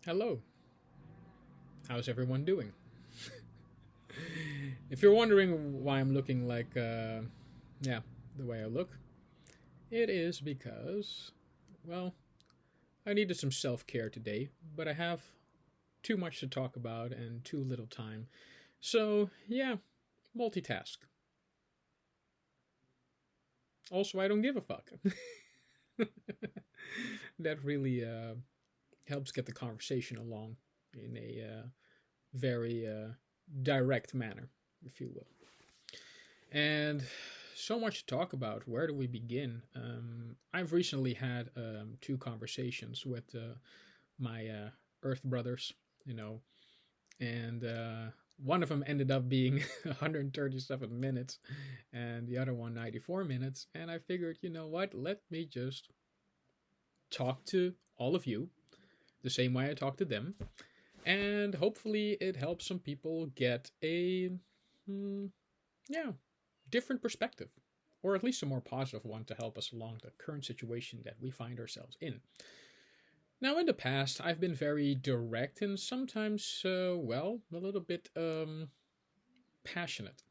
Hello, how's everyone doing? If you're wondering why I'm looking like, yeah, the way I look, it is because, well, I needed some self care today, but I have too much to talk about and too little time. So, yeah, multitask. Also, I don't give a fuck. That really helps get the conversation along in a very direct manner, if you will. And so much to talk about. Where do we begin? I've recently had two conversations with my Earth brothers, you know, and one of them ended up being 137 minutes and the other one 94 minutes. And I figured, you know what? Let me just talk to all of you the same way I talk to them. And hopefully it helps some people get a, yeah, different perspective, or at least a more positive one to help us along the current situation that we find ourselves in. Now, in the past, I've been very direct and sometimes, well, a little bit passionate.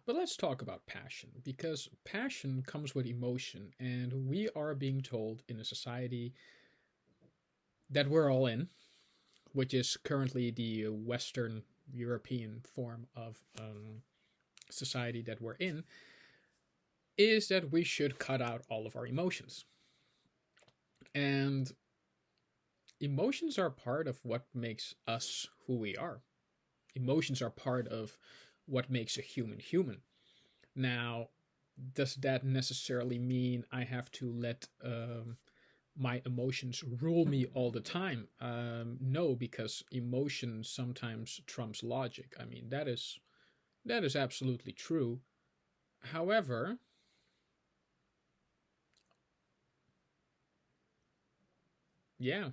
But let's talk about passion, because passion comes with emotion, and we are being told in a society that we're all in, which is currently the Western European form of society that we're in, is that we should cut out all of our emotions. And emotions are part of what makes us who we are. Emotions are part of what makes a human human. Now, does that necessarily mean I have to let my emotions rule me all the time? No, because emotion sometimes trumps logic. I mean, that is absolutely true. However, yeah,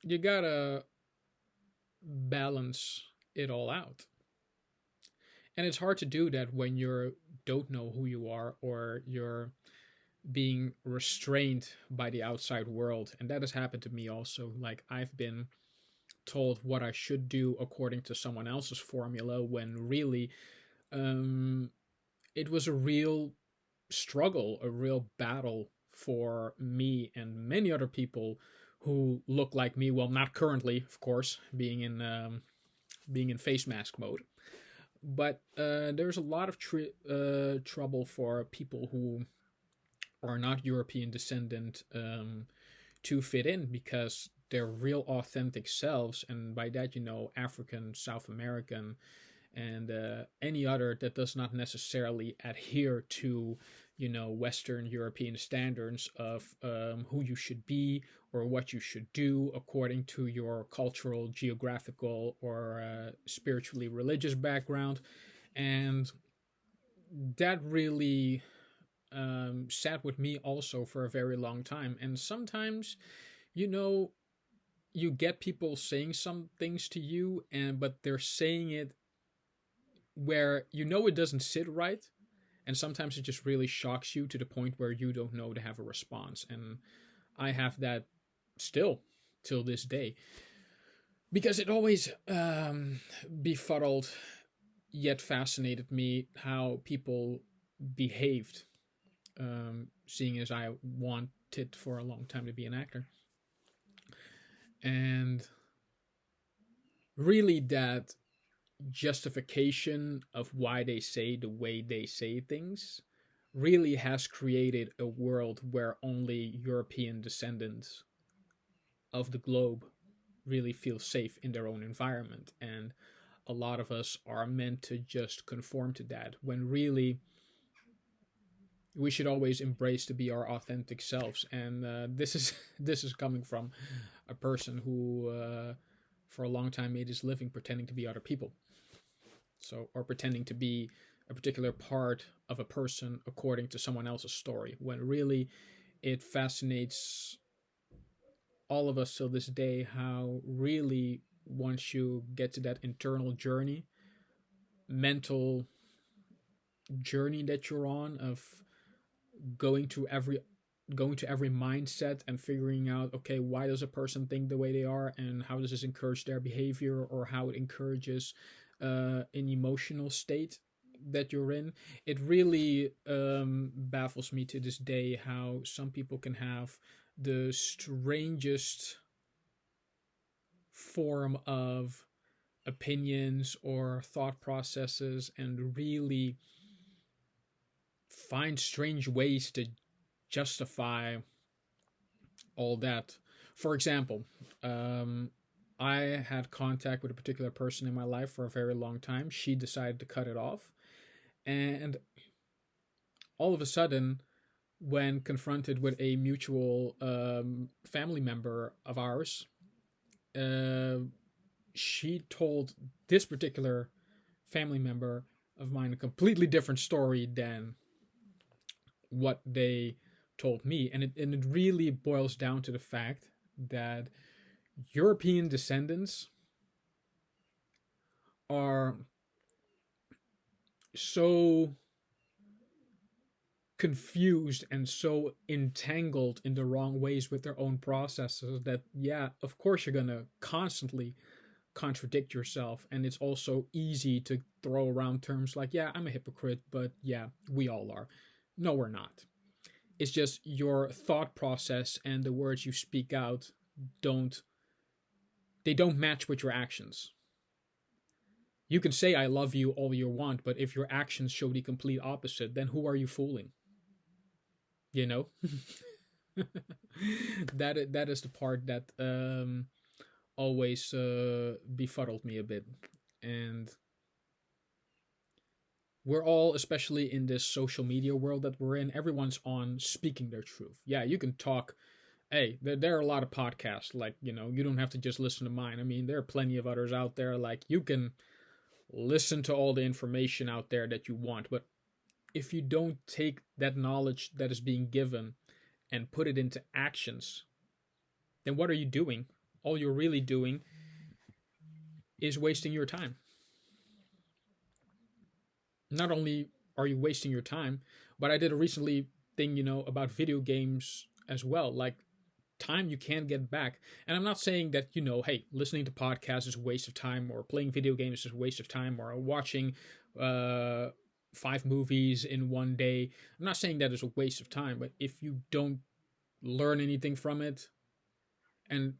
you gotta balance it all out. And it's hard to do that when you don't know who you are, or you're being restrained by the outside world. And that has happened to me also. Like, I've been told what I should do according to someone else's formula, when really um, it was a real struggle, a real battle for me and many other people who look like me. Well, not currently, of course, being in face mask mode. But there's a lot of trouble for people who are not European descendant to fit in, because they're real authentic selves, and by that, African, South American, and any other that does not necessarily adhere to Western European standards of who you should be or what you should do according to your cultural, geographical, or spiritually religious background. And that really sat with me also for a very long time. And sometimes, you know, you get people saying some things to you, and but they're saying it where it doesn't sit right, and sometimes it just really shocks you to the point where you don't know to have a response. And I have that still till this day, because it always befuddled yet fascinated me how people behaved, seeing as I wanted for a long time to be an actor. And really, that justification of why they say the way they say things really has created a world where only European descendants of the globe really feel safe in their own environment. And a lot of us are meant to just conform to that, when really we should always embrace to be our authentic selves. And this is this is coming from a person who for a long time made his living pretending to be other people, so, or pretending to be a particular part of a person according to someone else's story, when really it fascinates all of us till this day how really, once you get to that internal journey, mental journey that you're on, of going through every going to every mindset and figuring out, okay, why does a person think the way they are, and how does this encourage their behavior, or how it encourages an emotional state that you're in. It really baffles me to this day how some people can have the strangest form of opinions or thought processes and really find strange ways to justify all that. For example, I had contact with a particular person in my life for a very long time. She decided to cut it off. And all of a sudden, when confronted with a mutual family member of ours, uh, she told this particular family member of mine a completely different story than what they told me. And it really boils down to the fact that European descendants are so confused and so entangled in the wrong ways with their own processes that, yeah, of course you're gonna constantly contradict yourself. And it's also easy to throw around terms like, yeah, I'm a hypocrite, but yeah, we all are. No, we're not. It's just your thought process and the words you speak out don't they don't match with your actions. You can say I love you all you want, but if your actions show the complete opposite, then who are you fooling? You know? That is the part that always befuddled me a bit. And we're all, especially in this social media world that we're in, everyone's on speaking their truth. Yeah, you can talk. Hey, there are a lot of podcasts. Like, you don't have to just listen to mine. I mean, there are plenty of others out there. Like, you can listen to all the information out there that you want. But if you don't take that knowledge that is being given and put it into actions, then what are you doing? All you're really doing is wasting your time. Not only are you wasting your time, but I did a recently thing, about video games as well. Like, time you can't get back. And I'm not saying that, hey, listening to podcasts is a waste of time, or playing video games is a waste of time, or watching 5 movies in one day. I'm not saying that is a waste of time, but if you don't learn anything from it, and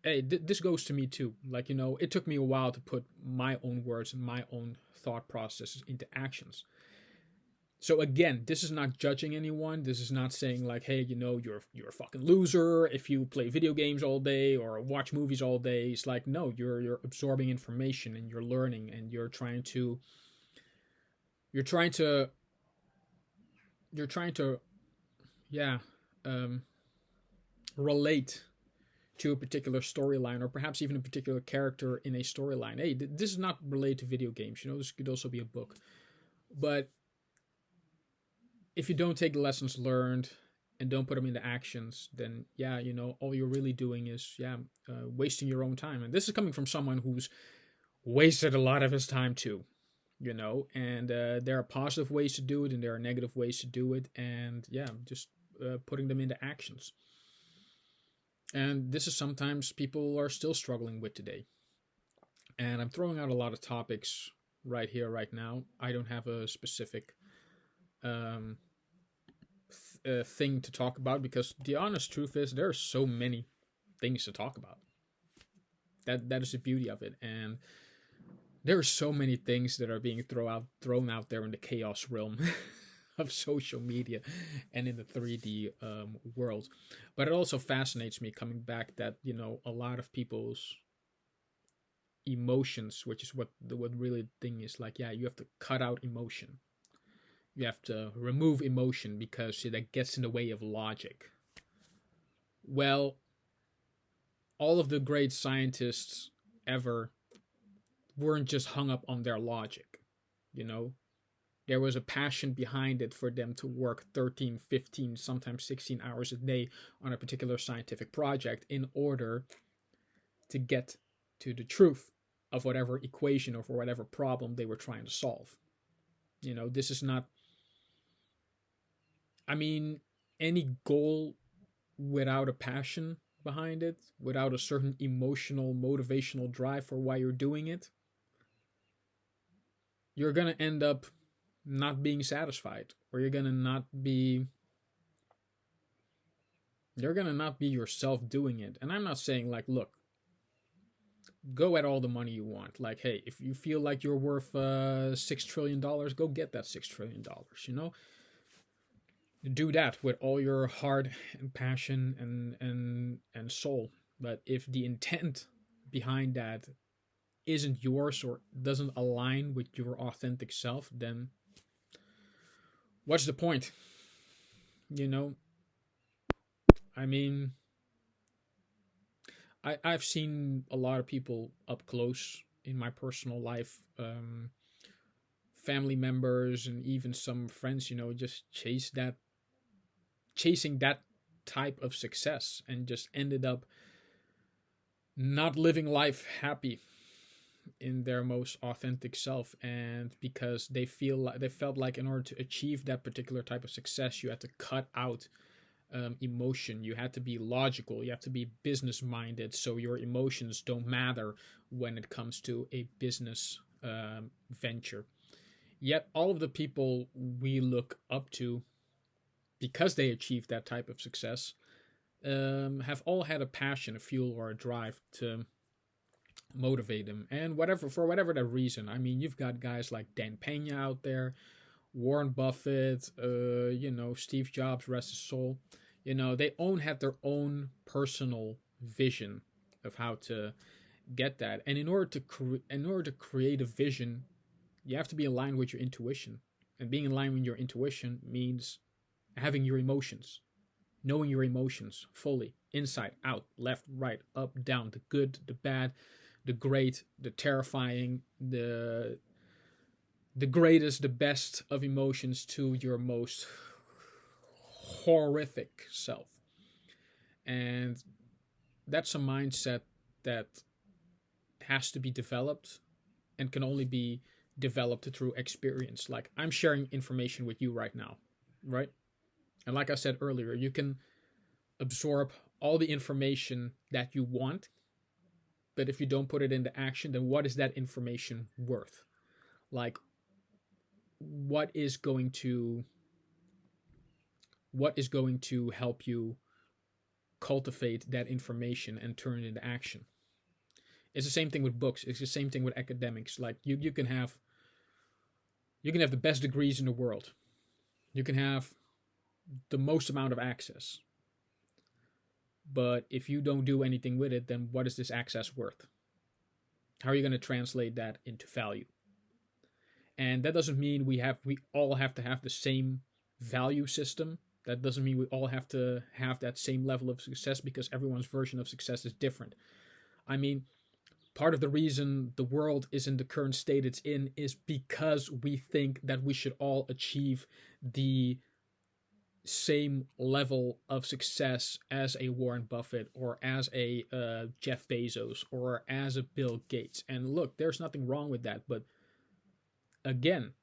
hey, this goes to me too. Like, it took me a while to put my own words and my own thought processes into actions. So again, this is not judging anyone. This is not saying like, hey, you're a fucking loser if you play video games all day or watch movies all day. It's like, no, you're absorbing information and you're learning and you're trying to yeah, relate to a particular storyline, or perhaps even a particular character in a storyline. Hey, this is not related to video games. This could also be a book. But if you don't take the lessons learned and don't put them into actions, then yeah, all you're really doing is wasting your own time. And this is coming from someone who's wasted a lot of his time too, and there are positive ways to do it and there are negative ways to do it, and yeah, just putting them into actions. And this is sometimes people are still struggling with today. And I'm throwing out a lot of topics right here, right now. I don't have a specific thing to talk about, because the honest truth is there are so many things to talk about. That is the beauty of it. And there are so many things that are being thrown out there in the chaos realm of social media and in the 3D world. But it also fascinates me, coming back, that a lot of people's emotions, which is what really the thing is, like, yeah, you have to cut out emotion. You have to remove emotion because that gets in the way of logic. Well, all of the great scientists ever weren't just hung up on their logic. There was a passion behind it for them to work 13, 15, sometimes 16 hours a day on a particular scientific project in order to get to the truth of whatever equation or for whatever problem they were trying to solve. This is not, I mean, any goal without a passion behind it, without a certain emotional, motivational drive for why you're doing it, you're going to end up not being satisfied, or you're going to not be yourself doing it. And I'm not saying like, look, go at all the money you want. Like, hey, if you feel like you're worth $6 trillion, go get that $6 trillion. You know, do that with all your heart and passion and soul. But if the intent behind that isn't yours or doesn't align with your authentic self, then what's the point? You know, I mean, I've seen a lot of people up close in my personal life, family members and even some friends, you know, just chasing that type of success and just ended up not living life happy in their most authentic self. And because they felt like in order to achieve that particular type of success, you had to cut out emotion. You had to be logical. You have to be business minded, so your emotions don't matter when it comes to a business venture. Yet all of the people we look up to, because they achieved that type of success, have all had a passion, a fuel, or a drive to motivate them. And whatever that reason. I mean, you've got guys like Dan Pena out there, Warren Buffett, Steve Jobs, rest his soul. You know, they had their own personal vision of how to get that. And in order to create a vision, you have to be aligned with your intuition. And being in line with your intuition means having your emotions, knowing your emotions fully, inside, out, left, right, up, down, the good, the bad, the great, the terrifying, the greatest, the best of emotions to your most horrific self. And that's a mindset that has to be developed and can only be developed through experience. Like, I'm sharing information with you right now, right? And like I said earlier, you can absorb all the information that you want, but if you don't put it into action, then what is that information worth? Like, what is going to help you cultivate that information and turn it into action? It's the same thing with books. It's the same thing with academics. Like, you can have the best degrees in the world. You can have the most amount of access. But if you don't do anything with it, then what is this access worth? How are you going to translate that into value? And that doesn't mean we all have to have the same value system. That doesn't mean we all have to have that same level of success, because everyone's version of success is different. I mean, part of the reason the world is in the current state it's in is because we think that we should all achieve the same level of success as a Warren Buffett or as a Jeff Bezos or as a Bill Gates. And look, there's nothing wrong with that. But again,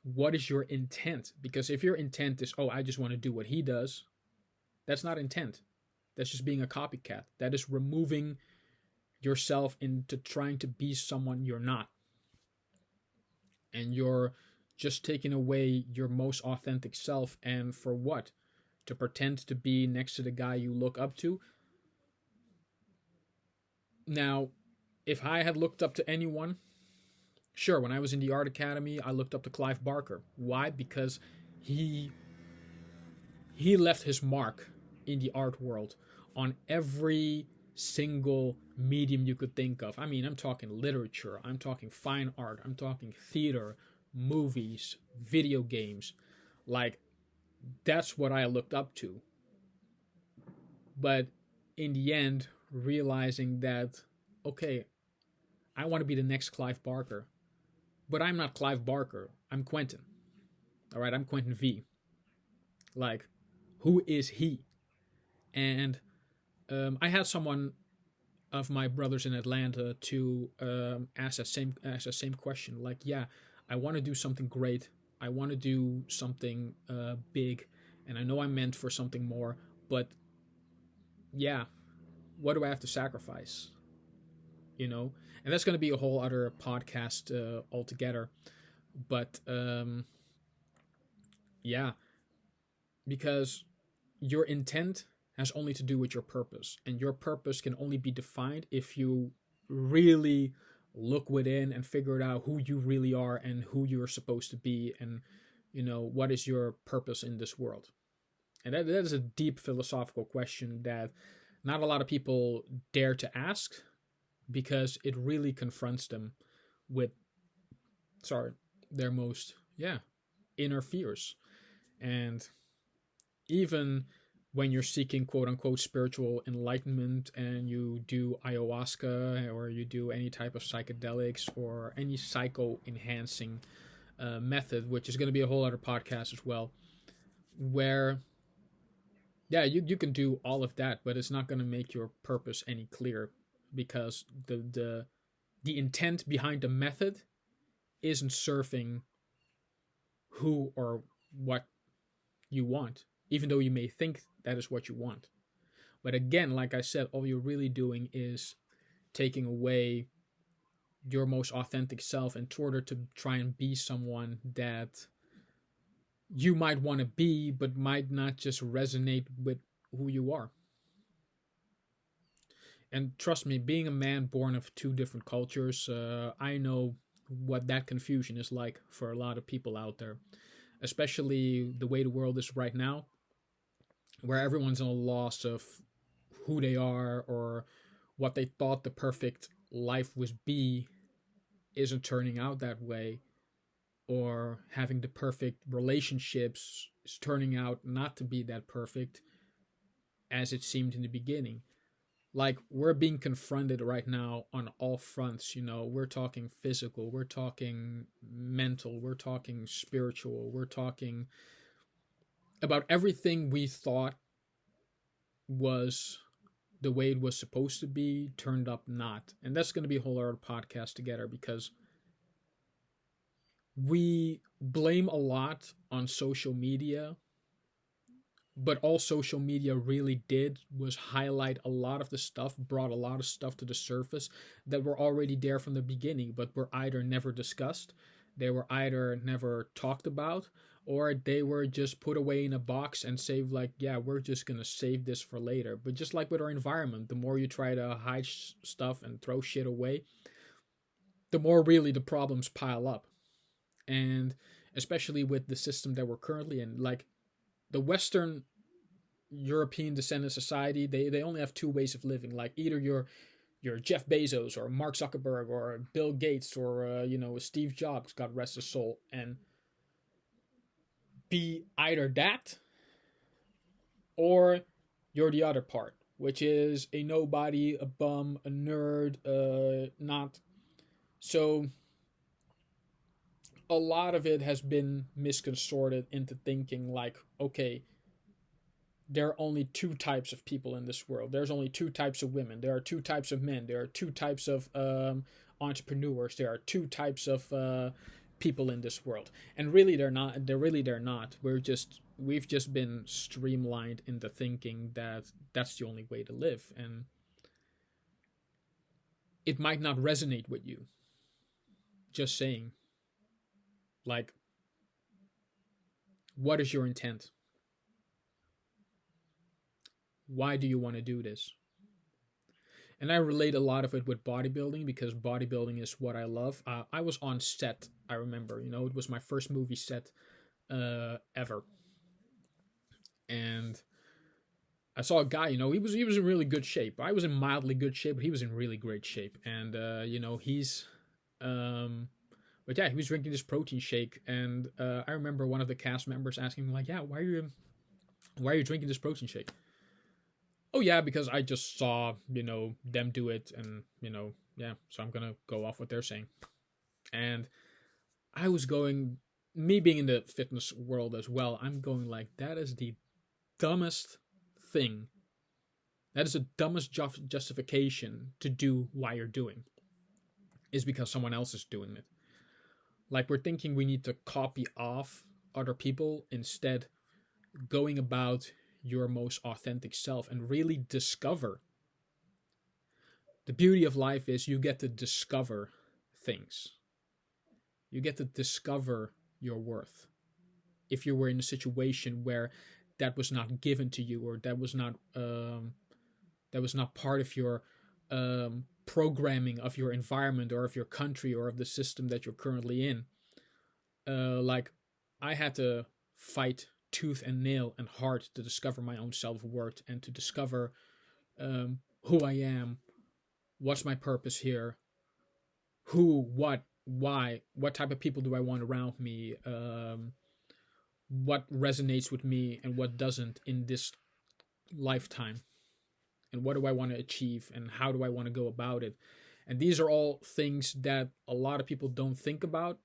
what is your intent? Because if your intent is, oh, I just want to do what he does, that's not intent. That's just being a copycat. That is removing yourself into trying to be someone you're not. And you're just taking away your most authentic self. And for what? To pretend to be next to the guy you look up to? Now, if I had looked up to anyone, sure, when I was in the art academy, I looked up to Clive Barker. Why? Because he left his mark in the art world on every single medium you could think of. I mean, I'm talking literature, I'm talking fine art, I'm talking theater, movies, video games. Like, that's what I looked up to. But in the end, realizing that, okay, I want to be the next Clive Barker. But I'm not Clive Barker. I'm Quentin. All right, I'm Quentin V. Like, who is he? And I had someone of my brothers in Atlanta to ask that same question. Like, yeah, I want to do something great. I want to do something big, and I know I'm meant for something more, but yeah, what do I have to sacrifice? You know, and that's going to be a whole other podcast altogether. But yeah, because your intent has only to do with your purpose, and your purpose can only be defined if you really look within and figure out who you really are and who you're supposed to be, and what is your purpose in this world. And that is a deep philosophical question that not a lot of people dare to ask, because it really confronts them with, sorry, their most, yeah, inner fears. And even when you're seeking quote unquote spiritual enlightenment and you do ayahuasca or you do any type of psychedelics or any psycho enhancing method, which is going to be a whole other podcast as well, where yeah, you can do all of that, but it's not going to make your purpose any clearer, because the intent behind the method isn't serving who or what you want, even though you may think that is what you want. But again, like I said, all you're really doing is taking away your most authentic self in order to try and be someone that you might want to be, but might not just resonate with who you are. And trust me, being a man born of two different cultures, I know what that confusion is like for a lot of people out there, especially the way the world is right now, where everyone's in a loss of who they are or what they thought the perfect life was be isn't turning out that way, or having the perfect relationships is turning out not to be that perfect as it seemed in the beginning. Like, we're being confronted right now on all fronts. We're talking physical, we're talking mental, we're talking spiritual, we're talking about everything we thought was the way it was supposed to be turned up not. And that's going to be a whole other podcast together, because we blame a lot on social media, but all social media really did was highlight a lot of the stuff, brought a lot of stuff to the surface that were already there from the beginning, but were either never discussed, they were either never talked about, or they were just put away in a box and saved, like, yeah, we're just going to save this for later. But just like with our environment, the more you try to hide stuff and throw shit away, the more really the problems pile up. And especially with the system that we're currently in, like the Western European descendant society, they only have two ways of living. Like, either you're Jeff Bezos or Mark Zuckerberg or Bill Gates or Steve Jobs, God rest his soul, and be either that or you're the other part, which is a nobody, a bum, a nerd, not. So a lot of it has been misconsorted into thinking like, okay, there are only two types of people in this world. There's only two types of women. There are two types of men. There are two types of entrepreneurs. There are two types of people in this world. And really, they're not. They're not. We've just been streamlined into thinking that that's the only way to live, and it might not resonate with you. Just saying, like, what is your intent? Why do you want to do this? And I relate a lot of it with bodybuilding, because bodybuilding is what I love. I was on set, I remember, it was my first movie set ever. And I saw a guy, he was in really good shape. I was in mildly good shape, but he was in really great shape. And he's but yeah, he was drinking this protein shake, and I remember one of the cast members asking him, like, yeah, why are you drinking this protein shake? Oh yeah, because I just saw, them do it, and, yeah, so I'm gonna go off what they're saying. And I was going, me being in the fitness world as well, I'm going like, that is the dumbest thing. That is the dumbest justification to do why you're doing, is because someone else is doing it. Like, we're thinking we need to copy off other people instead. going about your most authentic self and really discover. The beauty of life is you get to discover things. You get to discover your worth. If you were in a situation where that was not given to you, or that was not part of your programming of your environment or of your country or of the system that you're currently in. Like, I had to fight tooth and nail and hard to discover my own self-worth and to discover who I am, what's my purpose here, who, what, why, what type of people do I want around me, what resonates with me and what doesn't in this lifetime, and what do I want to achieve and how do I want to go about it. And these are all things that a lot of people don't think about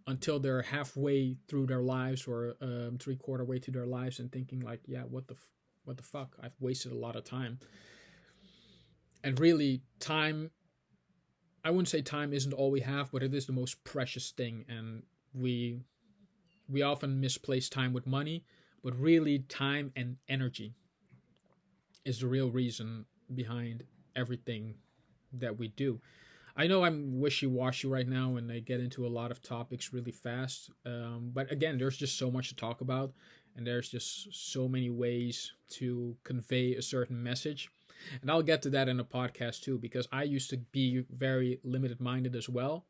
until they're halfway through their lives, or 3/4 way through their lives, and thinking like, yeah, what the fuck, I've wasted a lot of time. And really, time, I wouldn't say time isn't all we have, but it is the most precious thing. And we often misplace time with money, but really time and energy is the real reason behind everything that we do. I know I'm wishy-washy right now and I get into a lot of topics really fast, but again, there's just so much to talk about, and there's just so many ways to convey a certain message. And I'll get to that in a podcast too, because I used to be very limited-minded as well.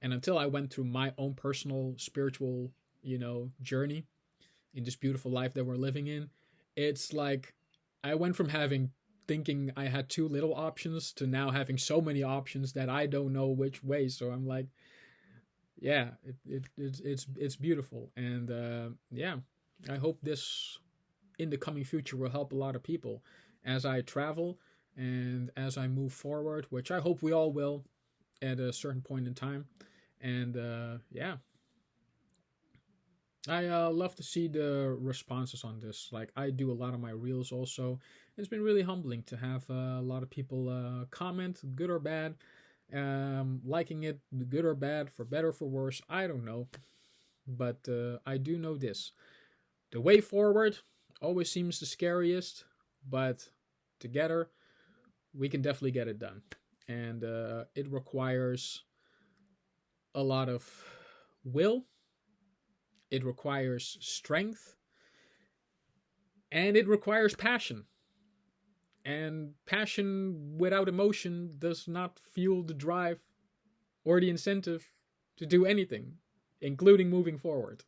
And until I went through my own personal spiritual, journey in this beautiful life that we're living in, it's like I went from thinking I had too little options to now having so many options that I don't know which way. So I'm like, yeah, it's beautiful. And yeah, I hope this in the coming future will help a lot of people as I travel and as I move forward, which I hope we all will at a certain point in time. And yeah, I love to see the responses on this. Like, I do a lot of my reels also. It's been really humbling to have a lot of people comment, good or bad, liking it, good or bad, for better or for worse. I don't know. But I do know this. The way forward always seems the scariest, but together we can definitely get it done. And it requires a lot of will, it requires strength, and it requires passion. And passion without emotion does not fuel the drive or the incentive to do anything, including moving forward.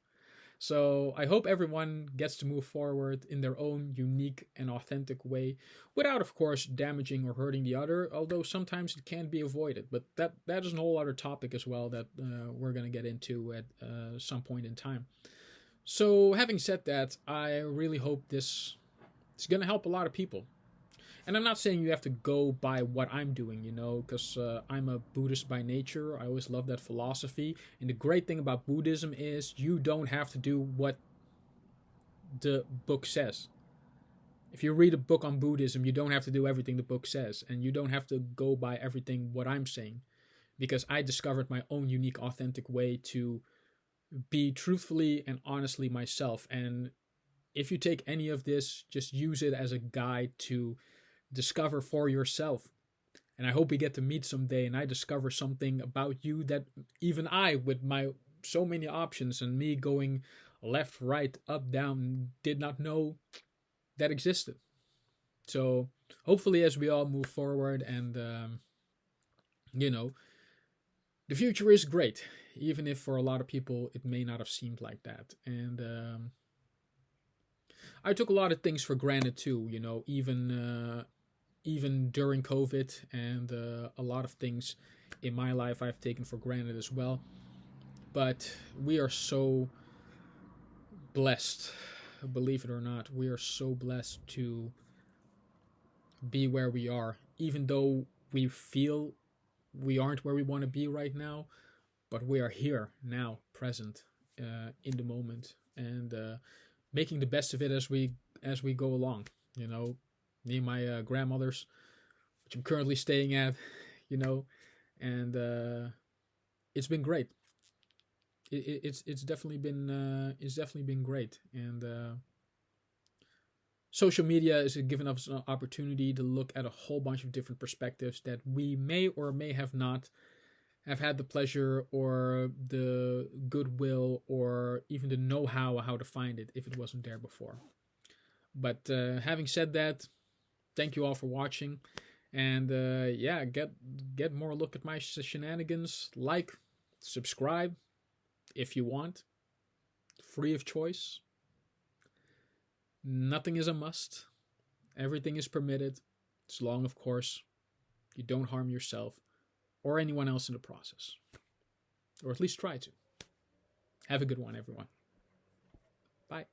So I hope everyone gets to move forward in their own unique and authentic way, without, of course, damaging or hurting the other, although sometimes it can't be avoided. But that is a whole other topic as well that we're going to get into at some point in time. So having said that, I really hope this is going to help a lot of people. And I'm not saying you have to go by what I'm doing, because I'm a Buddhist by nature. I always love that philosophy. And the great thing about Buddhism is you don't have to do what the book says. If you read a book on Buddhism, you don't have to do everything the book says. And you don't have to go by everything what I'm saying. Because I discovered my own unique, authentic way to be truthfully and honestly myself. And if you take any of this, just use it as a guide to discover for yourself. And I hope we get to meet someday and I discover something about you that even I, with my so many options and me going left, right, up, down, did not know that existed. So hopefully, as we all move forward, and the future is great, even if for a lot of people it may not have seemed like that. And I took a lot of things for granted too, even during COVID, and a lot of things in my life I've taken for granted as well. But we are so blessed, believe it or not, we are so blessed to be where we are, even though we feel we aren't where we want to be right now, but we are here now, present, in the moment, and making the best of it as we go along. Me and my grandmother's, which I'm currently staying at, and it's been great. It's definitely been great, and social media is giving us an opportunity to look at a whole bunch of different perspectives that we may or may have not have had the pleasure or the goodwill or even the know-how how to find it if it wasn't there before. But having said that, thank you all for watching, and yeah, get more look at my shenanigans. Like, subscribe if you want, free of choice. Nothing is a must. Everything is permitted, as long, of course, you don't harm yourself or anyone else in the process, or at least try to. Have a good one, everyone. Bye.